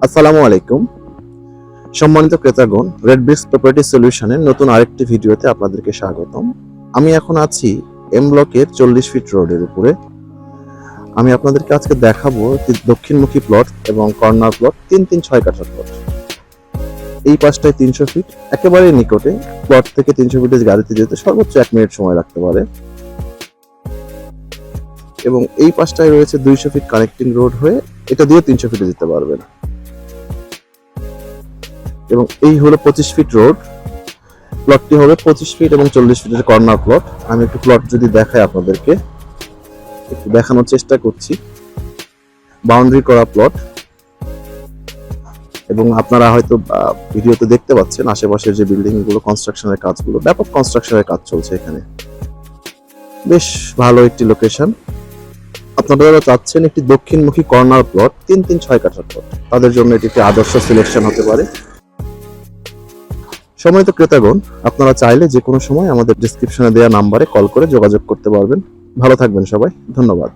আসসালামু আলাইকুম। সম্মানিত ক্রেতাগণ, রেড ব্রিক্স প্রপার্টি সলিউশনের নতুন আরেকটি ভিডিওতে আপনাদেরকে স্বাগতম। আমি এখন আছি এম ব্লকের 40 ফিট রোডের উপরে। আমি আপনাদেরকে আজকে দেখাবো একটি দক্ষিণমুখী প্লট এবং কর্নার প্লট, 3-3-6 কাঠার প্লট। এই পাশটায় 300 ফিট, একেবারে নিকটে। প্লট থেকে 300 ফিটের গাড়িতে যেতে সর্বোচ্চ 1 মিনিট সময় লাগতে পারে। এবং এই পাশটায় রয়েছে 200 ফিট কানেক্টিং রোড হয়ে, এটা দিয়ে 300 ফিটে যেতে পারবেন। এবং এই হলো 25 ফিট রোড। প্লটটি হবে 25 ফিট এবং 40 ফিটের কর্নার প্লট। আমি একটু প্লট যদি দেখাই আপনাদেরকে, একটু দেখানোর চেষ্টা করছি। বাউন্ডারি করা প্লট, এবং আপনারা হয়তো ভিডিওতে দেখতে পাচ্ছেন আশেপাশের যে বিল্ডিং গুলো, কনস্ট্রাকশনের কাজগুলো, ব্যাপক কনস্ট্রাকশনের কাজ চলছে এখানে। বেশ ভালো একটি লোকেশন। আপনারা যারা চাচ্ছেন একটি দক্ষিণমুখী কর্নার প্লট, 3-3-6 কাঠার প্লট, তাদের জন্য এটি একটি আদর্শ সিলেকশন হতে পারে। সম্মানিত ক্রেতাগণ, আপনারা চাইলে যে কোনো সময় আমাদের ডেসক্রিপশনে দেওয়া নাম্বারে কল করে যোগাযোগ করতে পারবেন। ভালো থাকবেন সবাই, ধন্যবাদ।